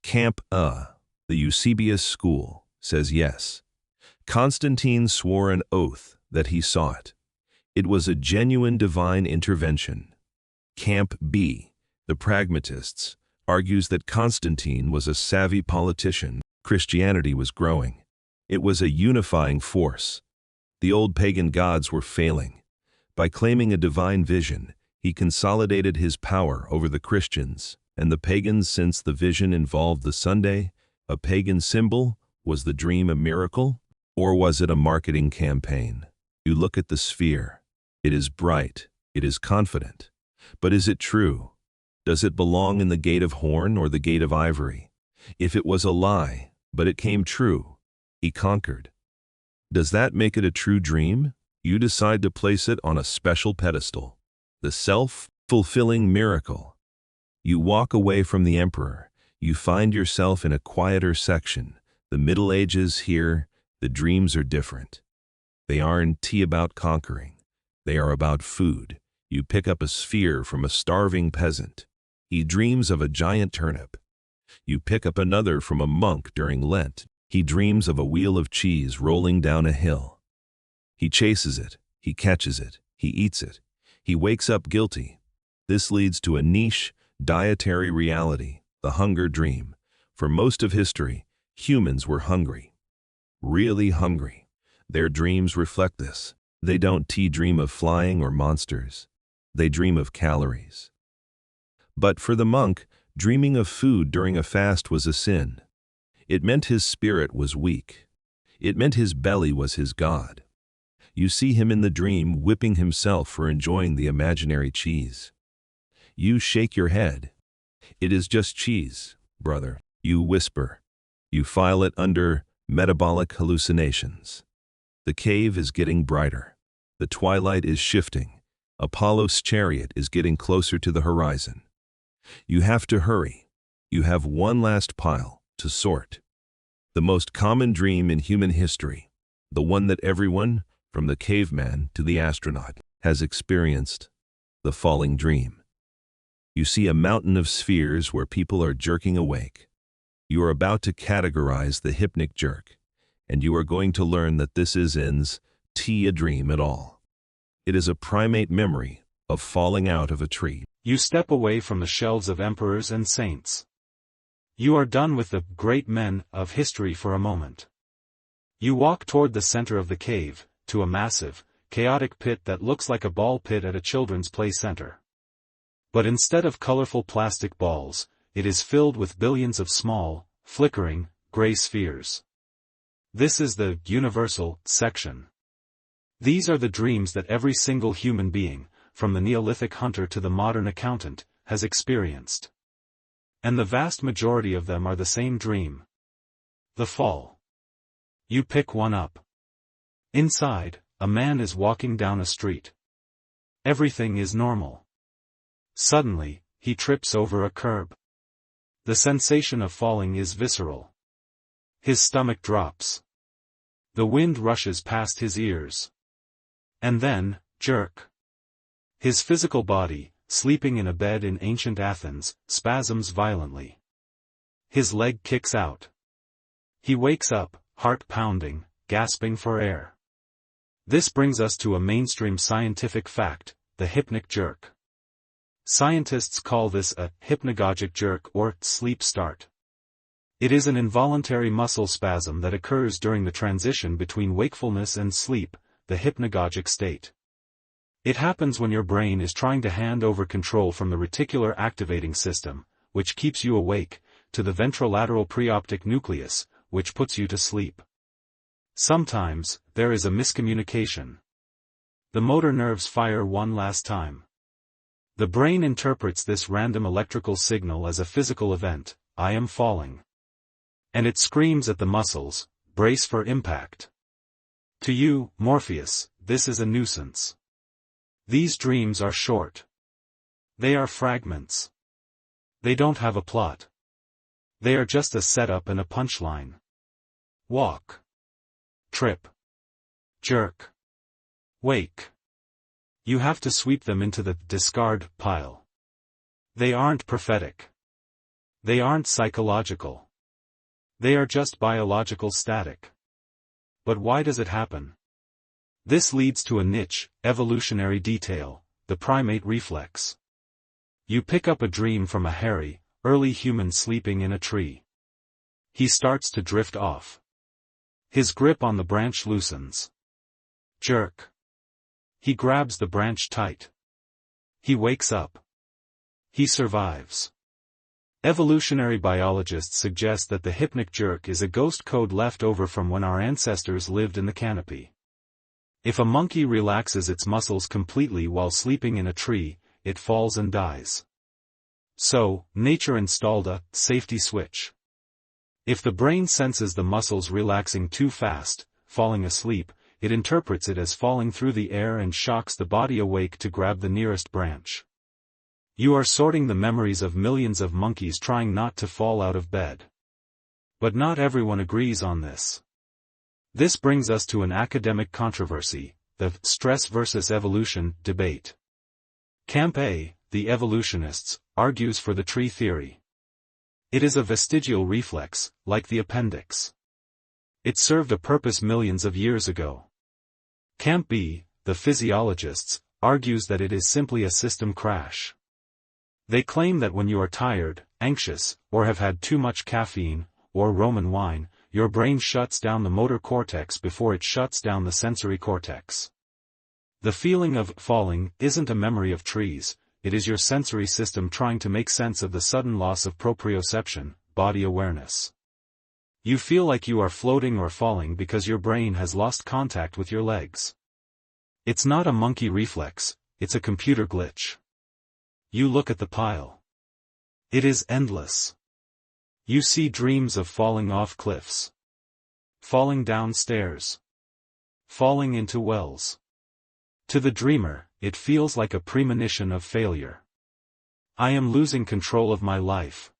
Camp the Eusebius school, says yes. Constantine swore an oath that he saw it. It was a genuine divine intervention. Camp B, the pragmatists, argues that Constantine was a savvy politician. Christianity was growing. It was a unifying force. The old pagan gods were failing. By claiming a divine vision, he consolidated his power over the Christians and the pagans. Since the vision involved the Sunday, a pagan symbol, was the dream a miracle? Or was it a marketing campaign? You look at the sphere. It is bright. It is confident. But is it true? Does it belong in the gate of horn or the gate of ivory? If it was a lie, but it came true, he conquered. Does that make it a true dream? You decide to place it on a special pedestal. The self-fulfilling miracle. You walk away from the emperor. You find yourself in a quieter section. The Middle Ages here, the dreams are different. They aren't about conquering. They are about food. You pick up a sphere from a starving peasant. He dreams of a giant turnip. You pick up another from a monk during Lent. He dreams of a wheel of cheese rolling down a hill. He chases it. He catches it. He eats it. He wakes up guilty. This leads to a niche, dietary reality, the hunger dream. For most of history, humans were hungry. Really hungry. Their dreams reflect this. They don't dream of flying or monsters. They dream of calories. But for the monk, dreaming of food during a fast was a sin. It meant his spirit was weak. It meant his belly was his god. You see him in the dream whipping himself for enjoying the imaginary cheese. You shake your head. It is just cheese, brother. You whisper. You file it under metabolic hallucinations. The cave is getting brighter. The twilight is shifting. Apollo's chariot is getting closer to the horizon. You have to hurry. You have one last pile to sort. The most common dream in human history, the one that everyone, from the caveman to the astronaut, has experienced, the falling dream. You see a mountain of spheres where people are jerking awake. You are about to categorize the hypnic jerk, and you are going to learn that this isn't a dream at all. It is a primate memory of falling out of a tree. You step away from the shelves of emperors and saints. You are done with the great men of history for a moment. You walk toward the center of the cave, to a massive, chaotic pit that looks like a ball pit at a children's play center. But instead of colorful plastic balls, it is filled with billions of small, flickering, gray spheres. This is the universal section. These are the dreams that every single human being, from the Neolithic hunter to the modern accountant, has experienced. And the vast majority of them are the same dream. The fall. You pick one up. Inside, a man is walking down a street. Everything is normal. Suddenly, he trips over a curb. The sensation of falling is visceral. His stomach drops. The wind rushes past his ears. And then, jerk. His physical body, sleeping in a bed in ancient Athens, spasms violently. His leg kicks out. He wakes up, heart pounding, gasping for air. This brings us to a mainstream scientific fact, the hypnic jerk. Scientists call this a hypnagogic jerk or sleep start. It is an involuntary muscle spasm that occurs during the transition between wakefulness and sleep, the hypnagogic state. It happens when your brain is trying to hand over control from the reticular activating system, which keeps you awake, to the ventrolateral preoptic nucleus, which puts you to sleep. Sometimes, there is a miscommunication. The motor nerves fire one last time. The brain interprets this random electrical signal as a physical event, I am falling. And it screams at the muscles, brace for impact. To you, Morpheus, this is a nuisance. These dreams are short. They are fragments. They don't have a plot. They are just a setup and a punchline. Walk. Trip. Jerk. Wake. You have to sweep them into the discard pile. They aren't prophetic. They aren't psychological. They are just biological static. But why does it happen? This leads to a niche, evolutionary detail, the primate reflex. You pick up a dream from a hairy, early human sleeping in a tree. He starts to drift off. His grip on the branch loosens. Jerk. He grabs the branch tight. He wakes up. He survives. Evolutionary biologists suggest that the hypnic jerk is a ghost code left over from when our ancestors lived in the canopy. If a monkey relaxes its muscles completely while sleeping in a tree, it falls and dies. So, nature installed a safety switch. If the brain senses the muscles relaxing too fast, falling asleep, it interprets it as falling through the air and shocks the body awake to grab the nearest branch. You are sorting the memories of millions of monkeys trying not to fall out of bed. But not everyone agrees on this. This brings us to an academic controversy, the stress versus evolution debate. Camp A, the evolutionists, argues for the tree theory. It is a vestigial reflex, like the appendix. It served a purpose millions of years ago. Camp B, the physiologists, argues that it is simply a system crash. They claim that when you are tired, anxious, or have had too much caffeine, or Roman wine, your brain shuts down the motor cortex before it shuts down the sensory cortex. The feeling of falling isn't a memory of trees, it is your sensory system trying to make sense of the sudden loss of proprioception, body awareness. You feel like you are floating or falling because your brain has lost contact with your legs. It's not a monkey reflex, it's a computer glitch. You look at the pile. It is endless. You see dreams of falling off cliffs. Falling down stairs. Falling into wells. To the dreamer, it feels like a premonition of failure. I am losing control of my life.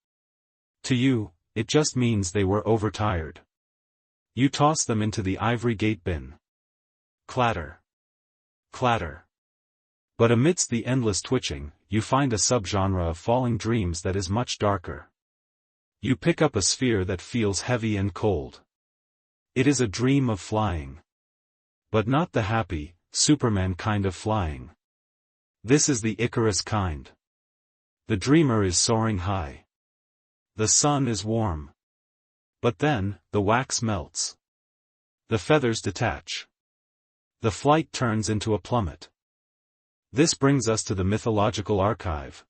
To you, it just means they were overtired. You toss them into the ivory gate bin. Clatter. Clatter. But amidst the endless twitching, you find a subgenre of falling dreams that is much darker. You pick up a sphere that feels heavy and cold. It is a dream of flying. But not the happy, Superman kind of flying. This is the Icarus kind. The dreamer is soaring high. The sun is warm. But then, the wax melts. The feathers detach. The flight turns into a plummet. This brings us to the mythological archive.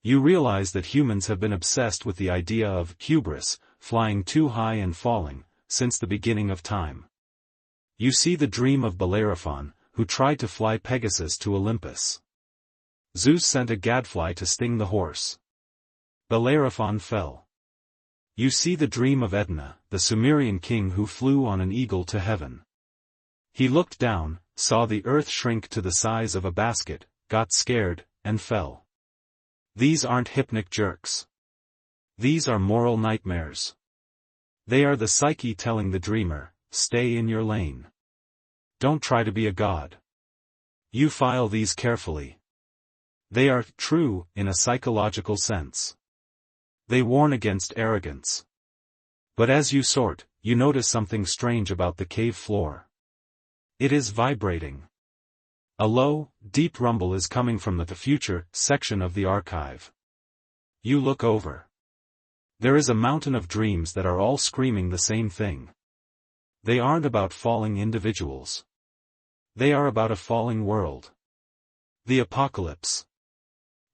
You realize that humans have been obsessed with the idea of hubris, flying too high and falling, since the beginning of time. You see the dream of Bellerophon, who tried to fly Pegasus to Olympus. Zeus sent a gadfly to sting the horse. Bellerophon fell. You see the dream of Etna, the Sumerian king who flew on an eagle to heaven. He looked down, saw the earth shrink to the size of a basket, got scared, and fell. These aren't hypnic jerks. These are moral nightmares. They are the psyche telling the dreamer, stay in your lane. Don't try to be a god. You file these carefully. They are true in a psychological sense. They warn against arrogance. But as you sort, you notice something strange about the cave floor. It is vibrating. A low, deep rumble is coming from the future section of the archive. You look over. There is a mountain of dreams that are all screaming the same thing. They aren't about falling individuals. They are about a falling world. The apocalypse.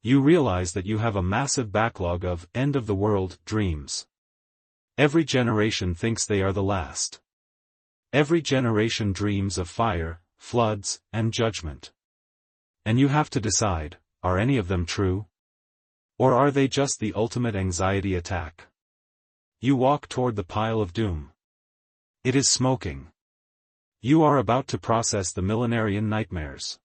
You realize that you have a massive backlog of end-of-the-world dreams. Every generation thinks they are the last. Every generation dreams of fire, floods, and judgment. And you have to decide, are any of them true? Or are they just the ultimate anxiety attack? You walk toward the pile of doom. It is smoking. You are about to process the millenarian nightmares.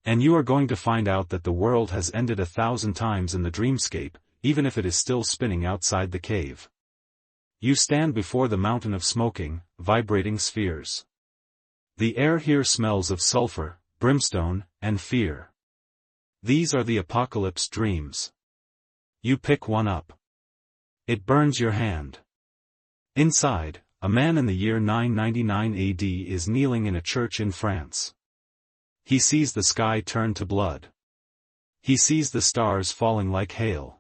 And you are going to find out that the world has ended 1,000 times in the dreamscape, even if it is still spinning outside the cave. You stand before the mountain of smoking, vibrating spheres. The air here smells of sulfur, brimstone, and fear. These are the apocalypse dreams. You pick one up. It burns your hand. Inside, a man in the year 999 AD is kneeling in a church in France. He sees the sky turn to blood. He sees the stars falling like hail.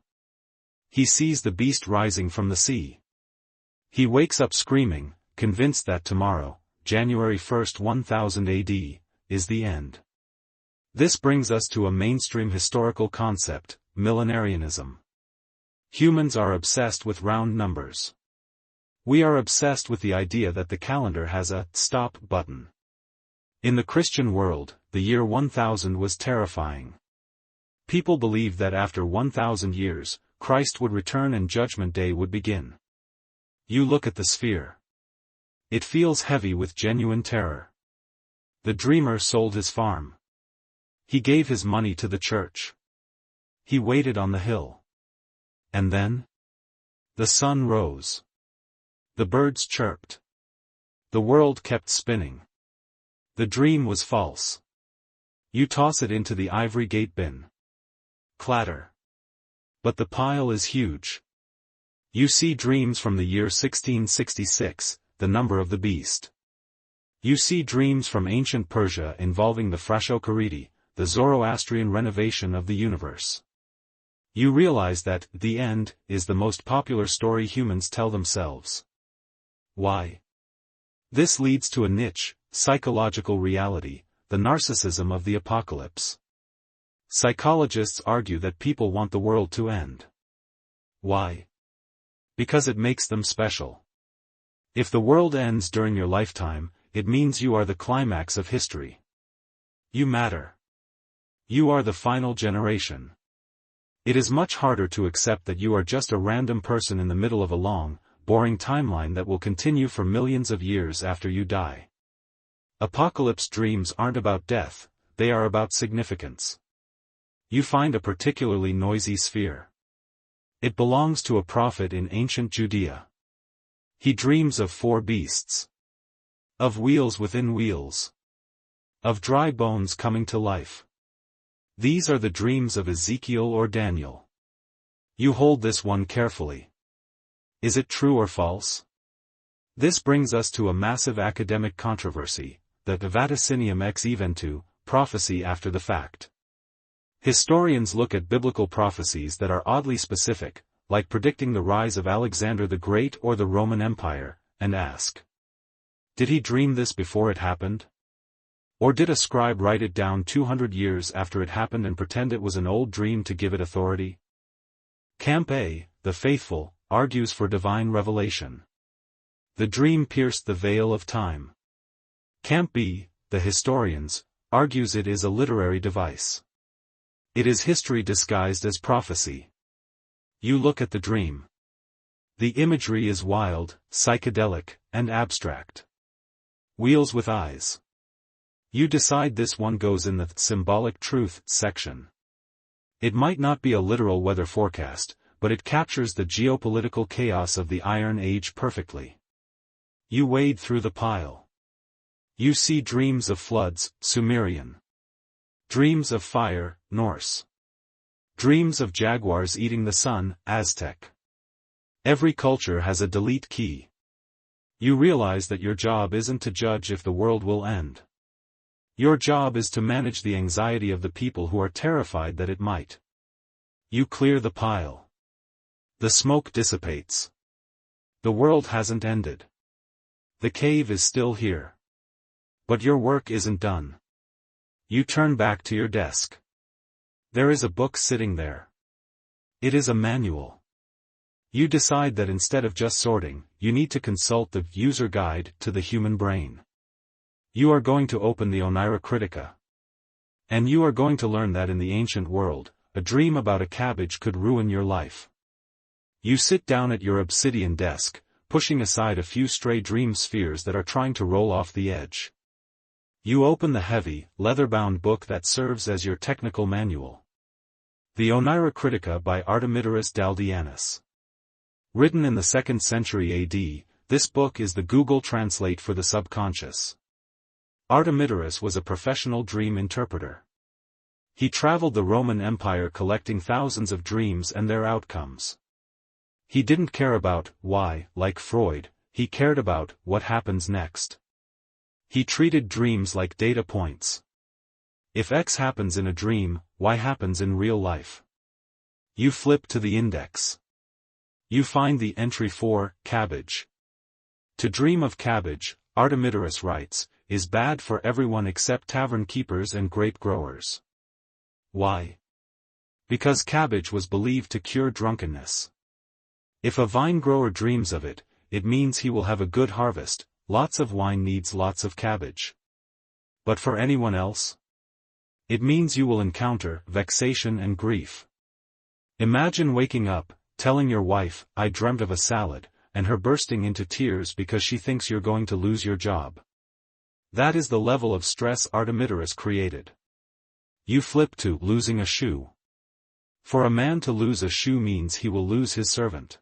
He sees the beast rising from the sea. He wakes up screaming, convinced that tomorrow, January 1st 1000 AD, is the end. This brings us to a mainstream historical concept, millenarianism. Humans are obsessed with round numbers. We are obsessed with the idea that the calendar has a stop button. In the Christian world, the year 1000 was terrifying. People believed that after 1000 years, Christ would return and Judgment Day would begin. You look at the sphere. It feels heavy with genuine terror. The dreamer sold his farm. He gave his money to the church. He waited on the hill. And then? The sun rose. The birds chirped. The world kept spinning. The dream was false. You toss it into the ivory gate bin. Clatter. But the pile is huge. You see dreams from the year 1666, the number of the beast. You see dreams from ancient Persia involving the Frashokaridi, the Zoroastrian renovation of the universe. You realize that the end is the most popular story humans tell themselves. Why? This leads to a niche, psychological reality, the narcissism of the apocalypse. Psychologists argue that people want the world to end. Why? Because it makes them special. If the world ends during your lifetime, it means you are the climax of history. You matter. You are the final generation. It is much harder to accept that you are just a random person in the middle of a long, boring timeline that will continue for millions of years after you die. Apocalypse dreams aren't about death, they are about significance. You find a particularly noisy sphere. It belongs to a prophet in ancient Judea. He dreams of 4 beasts. Of wheels within wheels. Of dry bones coming to life. These are the dreams of Ezekiel or Daniel. You hold this one carefully. Is it true or false? This brings us to a massive academic controversy, the vaticinium ex eventu, prophecy after the fact. Historians look at biblical prophecies that are oddly specific, like predicting the rise of Alexander the Great or the Roman Empire, and ask, did he dream this before it happened? Or did a scribe write it down 200 years after it happened and pretend it was an old dream to give it authority? Camp A, the faithful, argues for divine revelation. The dream pierced the veil of time. Camp B, the historians, argues it is a literary device. It is history disguised as prophecy. You look at the dream. The imagery is wild, psychedelic, and abstract. Wheels with eyes. You decide this one goes in the symbolic truth section. It might not be a literal weather forecast, but it captures the geopolitical chaos of the Iron Age perfectly. You wade through the pile. You see dreams of floods, Sumerian. Dreams of fire, Norse. Dreams of jaguars eating the sun, Aztec. Every culture has a delete key. You realize that your job isn't to judge if the world will end. Your job is to manage the anxiety of the people who are terrified that it might. You clear the pile. The smoke dissipates. The world hasn't ended. The cave is still here. But your work isn't done. You turn back to your desk. There is a book sitting there. It is a manual. You decide that instead of just sorting, you need to consult the user guide to the human brain. You are going to open the Onira Critica. And you are going to learn that in the ancient world, a dream about a cabbage could ruin your life. You sit down at your obsidian desk, pushing aside a few stray dream spheres that are trying to roll off the edge. You open the heavy, leather-bound book that serves as your technical manual. The Onira Critica by Artemidorus Daldianus. Written in the 2nd century AD, this book is the Google Translate for the subconscious. Artemidorus was a professional dream interpreter. He traveled the Roman Empire collecting thousands of dreams and their outcomes. He didn't care about why, like Freud, he cared about what happens next. He treated dreams like data points. If X happens in a dream, Y happens in real life. You flip to the index. You find the entry for cabbage. To dream of cabbage, Artemidorus writes, is bad for everyone except tavern keepers and grape growers. Why? Because cabbage was believed to cure drunkenness. If a vine grower dreams of it, it means he will have a good harvest. Lots of wine needs lots of cabbage. But for anyone else? It means you will encounter vexation and grief. Imagine waking up, telling your wife, I dreamt of a salad, and her bursting into tears because she thinks you're going to lose your job. That is the level of stress Artemidorus created. You flip to losing a shoe. For a man to lose a shoe means he will lose his servant.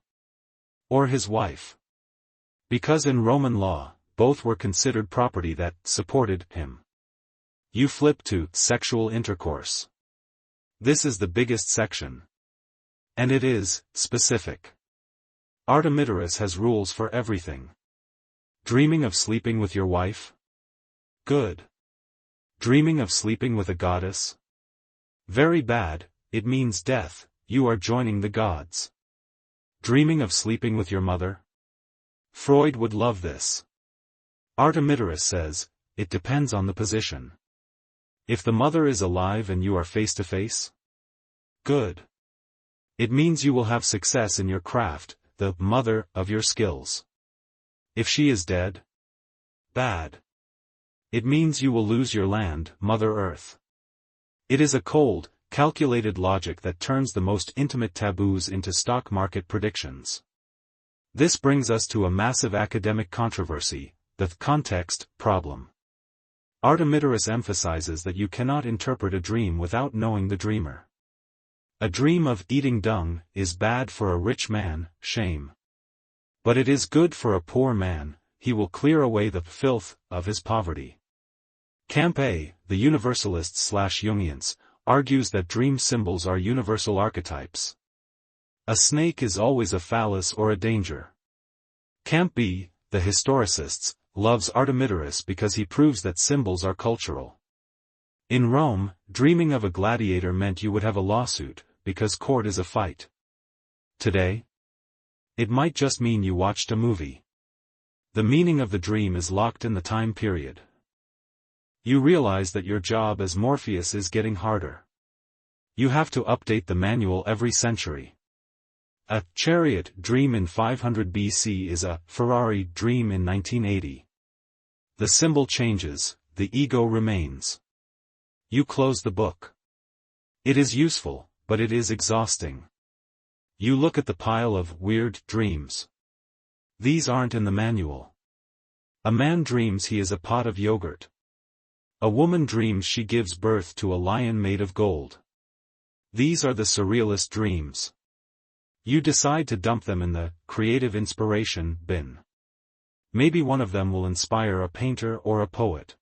Or his wife. Because in Roman law, both were considered property that supported him. You flip to sexual intercourse. This is the biggest section. And it is specific. Artemidorus has rules for everything. Dreaming of sleeping with your wife? Good. Dreaming of sleeping with a goddess? Very bad, it means death, you are joining the gods. Dreaming of sleeping with your mother? Freud would love this. Artemidorus says, it depends on the position. If the mother is alive and you are face to face? Good. It means you will have success in your craft, the mother of your skills. If she is dead? Bad. It means you will lose your land, Mother Earth. It is a cold, calculated logic that turns the most intimate taboos into stock market predictions. This brings us to a massive academic controversy, the context problem. Artemidorus emphasizes that you cannot interpret a dream without knowing the dreamer. A dream of eating dung is bad for a rich man, shame. But it is good for a poor man, he will clear away the filth of his poverty. Camp A, the Universalists/Jungians, argues that dream symbols are universal archetypes. A snake is always a phallus or a danger. Camp B, the Historicists, loves Artemidorus because he proves that symbols are cultural. In Rome, dreaming of a gladiator meant you would have a lawsuit, because court is a fight. Today? It might just mean you watched a movie. The meaning of the dream is locked in the time period. You realize that your job as Morpheus is getting harder. You have to update the manual every century. A chariot dream in 500 BC is a Ferrari dream in 1980. The symbol changes, the ego remains. You close the book. It is useful, but it is exhausting. You look at the pile of weird dreams. These aren't in the manual. A man dreams he is a pot of yogurt. A woman dreams she gives birth to a lion made of gold. These are the surrealist dreams. You decide to dump them in the creative inspiration bin. Maybe one of them will inspire a painter or a poet.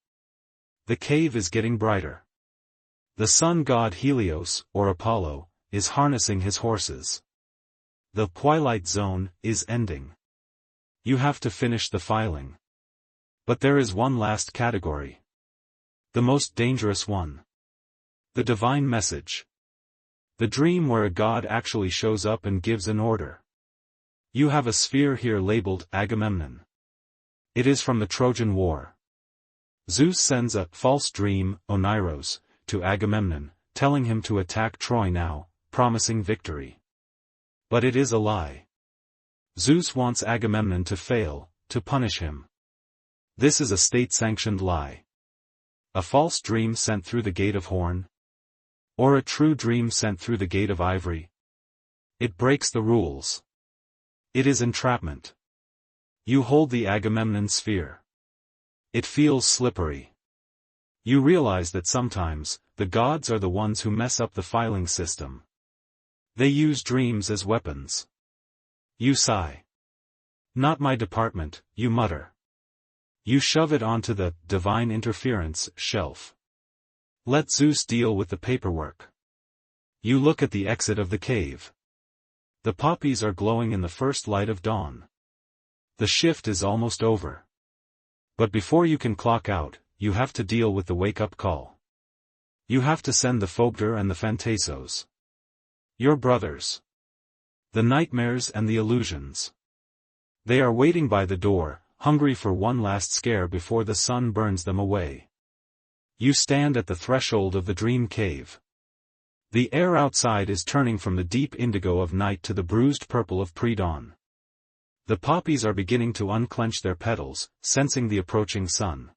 The cave is getting brighter. The sun god Helios, or Apollo, is harnessing his horses. The twilight zone is ending. You have to finish the filing. But there is one last category. The most dangerous one. The divine message. The dream where a god actually shows up and gives an order. You have a sphere here labeled Agamemnon. It is from the Trojan War. Zeus sends a false dream, Oneiros, to Agamemnon, telling him to attack Troy now, promising victory. But it is a lie. Zeus wants Agamemnon to fail, to punish him. This is a state-sanctioned lie. A false dream sent through the gate of horn? Or a true dream sent through the gate of ivory? It breaks the rules. It is entrapment. You hold the Agamemnon sphere. It feels slippery. You realize that sometimes, the gods are the ones who mess up the filing system. They use dreams as weapons. You sigh. Not my department, you mutter. You shove it onto the divine interference shelf. Let Zeus deal with the paperwork. You look at the exit of the cave. The poppies are glowing in the first light of dawn. The shift is almost over. But before you can clock out, you have to deal with the wake-up call. You have to send the Phobder and the Phantasos. Your brothers. The nightmares and the illusions. They are waiting by the door, hungry for one last scare before the sun burns them away. You stand at the threshold of the dream cave. The air outside is turning from the deep indigo of night to the bruised purple of pre-dawn. The poppies are beginning to unclench their petals, sensing the approaching sun.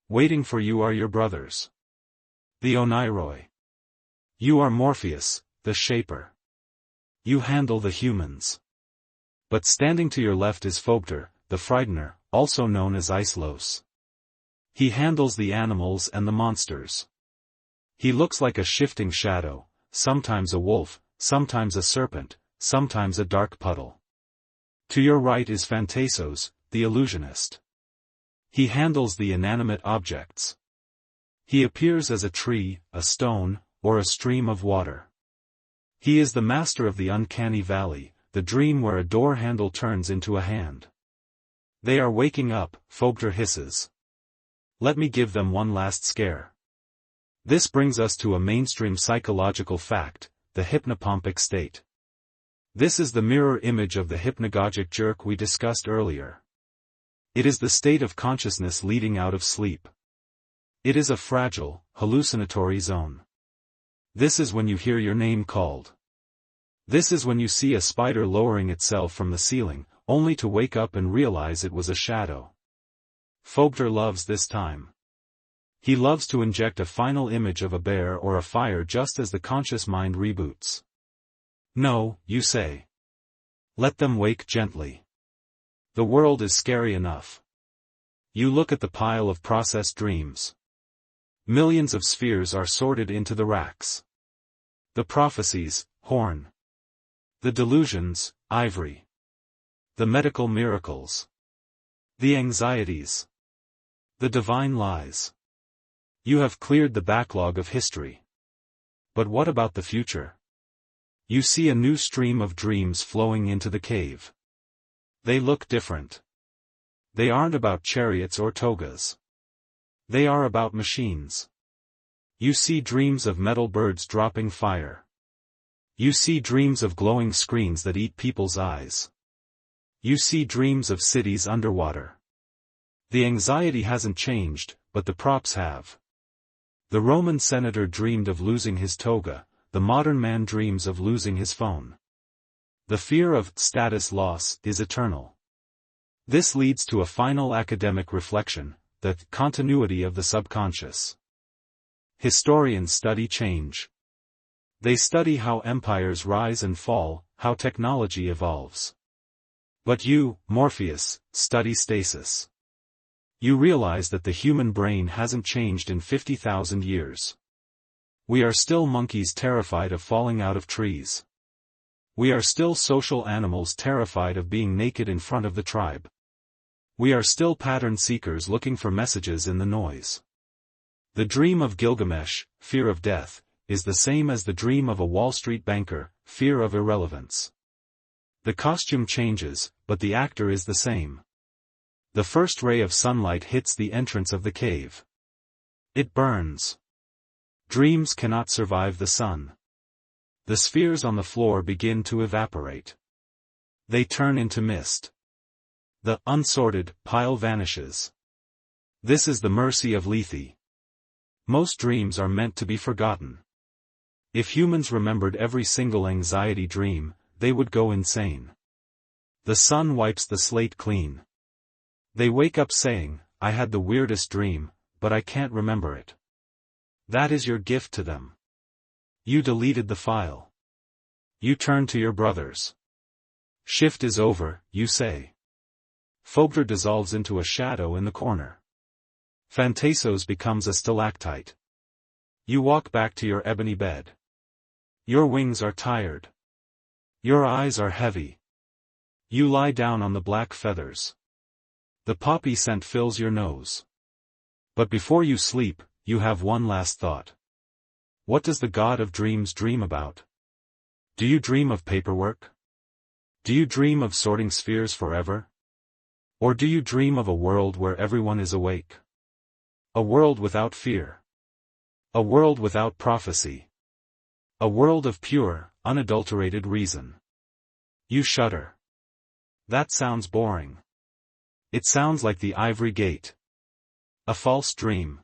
Waiting for you are your brothers. The Oneiroi. You are Morpheus, the Shaper. You handle the humans. But standing to your left is Phobder, the Frightener, also known as Icelos. He handles the animals and the monsters. He looks like a shifting shadow, sometimes a wolf, sometimes a serpent, sometimes a dark puddle. To your right is Phantasos, the illusionist. He handles the inanimate objects. He appears as a tree, a stone, or a stream of water. He is the master of the uncanny valley, the dream where a door handle turns into a hand. They are waking up, Phobder hisses. Let me give them one last scare. This brings us to a mainstream psychological fact, the hypnopompic state. This is the mirror image of the hypnagogic jerk we discussed earlier. It is the state of consciousness leading out of sleep. It is a fragile, hallucinatory zone. This is when you hear your name called. This is when you see a spider lowering itself from the ceiling, only to wake up and realize it was a shadow. Phobder loves this time. He loves to inject a final image of a bear or a fire just as the conscious mind reboots. No, you say. Let them wake gently. The world is scary enough. You look at the pile of processed dreams. Millions of spheres are sorted into the racks. The prophecies, horn. The delusions, ivory. The medical miracles. The anxieties. The divine lies. You have cleared the backlog of history. But what about the future? You see a new stream of dreams flowing into the cave. They look different. They aren't about chariots or togas. They are about machines. You see dreams of metal birds dropping fire. You see dreams of glowing screens that eat people's eyes. You see dreams of cities underwater. The anxiety hasn't changed, but the props have. The Roman senator dreamed of losing his toga, the modern man dreams of losing his phone. The fear of status loss is eternal. This leads to a final academic reflection, the continuity of the subconscious. Historians study change. They study how empires rise and fall, how technology evolves. But you, Morpheus, study stasis. You realize that the human brain hasn't changed in 50,000 years. We are still monkeys terrified of falling out of trees. We are still social animals terrified of being naked in front of the tribe. We are still pattern seekers looking for messages in the noise. The dream of Gilgamesh, fear of death, is the same as the dream of a Wall Street banker, fear of irrelevance. The costume changes, but the actor is the same. The first ray of sunlight hits the entrance of the cave. It burns. Dreams cannot survive the sun. The spheres on the floor begin to evaporate. They turn into mist. The unsorted pile vanishes. This is the mercy of Lethe. Most dreams are meant to be forgotten. If humans remembered every single anxiety dream, they would go insane. The sun wipes the slate clean. They wake up saying, I had the weirdest dream, but I can't remember it. That is your gift to them. You deleted the file. You turn to your brothers. Shift is over, you say. Fogler dissolves into a shadow in the corner. Phantasos becomes a stalactite. You walk back to your ebony bed. Your wings are tired. Your eyes are heavy. You lie down on the black feathers. The poppy scent fills your nose. But before you sleep, you have one last thought. What does the god of dreams dream about? Do you dream of paperwork? Do you dream of sorting spheres forever? Or do you dream of a world where everyone is awake? A world without fear. A world without prophecy. A world of pure, unadulterated reason. You shudder. That sounds boring. It sounds like the ivory gate. A false dream.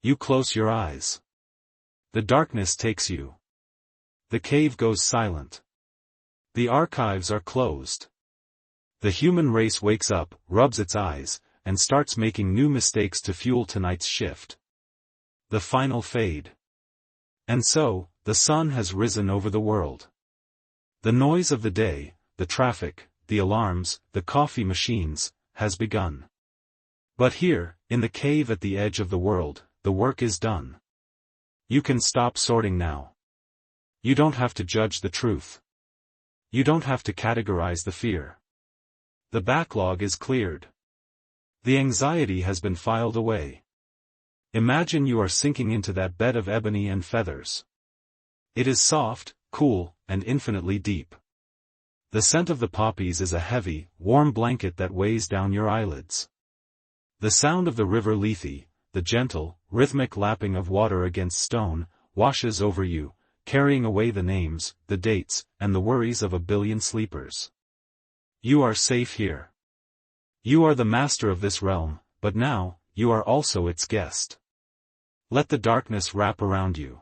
You close your eyes. The darkness takes you. The cave goes silent. The archives are closed. The human race wakes up, rubs its eyes, and starts making new mistakes to fuel tonight's shift. The final fade. And so, the sun has risen over the world. The noise of the day, the traffic, the alarms, the coffee machines, has begun. But here, in the cave at the edge of the world, the work is done. You can stop sorting now. You don't have to judge the truth. You don't have to categorize the fear. The backlog is cleared. The anxiety has been filed away. Imagine you are sinking into that bed of ebony and feathers. It is soft, cool, and infinitely deep. The scent of the poppies is a heavy, warm blanket that weighs down your eyelids. The sound of the river Lethe, the gentle, rhythmic lapping of water against stone, washes over you, carrying away the names, the dates, and the worries of a billion sleepers. You are safe here. You are the master of this realm, but now, you are also its guest. Let the darkness wrap around you.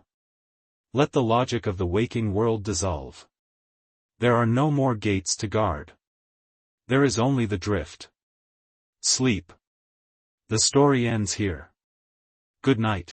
Let the logic of the waking world dissolve. There are no more gates to guard. There is only the drift. Sleep. The story ends here. Good night.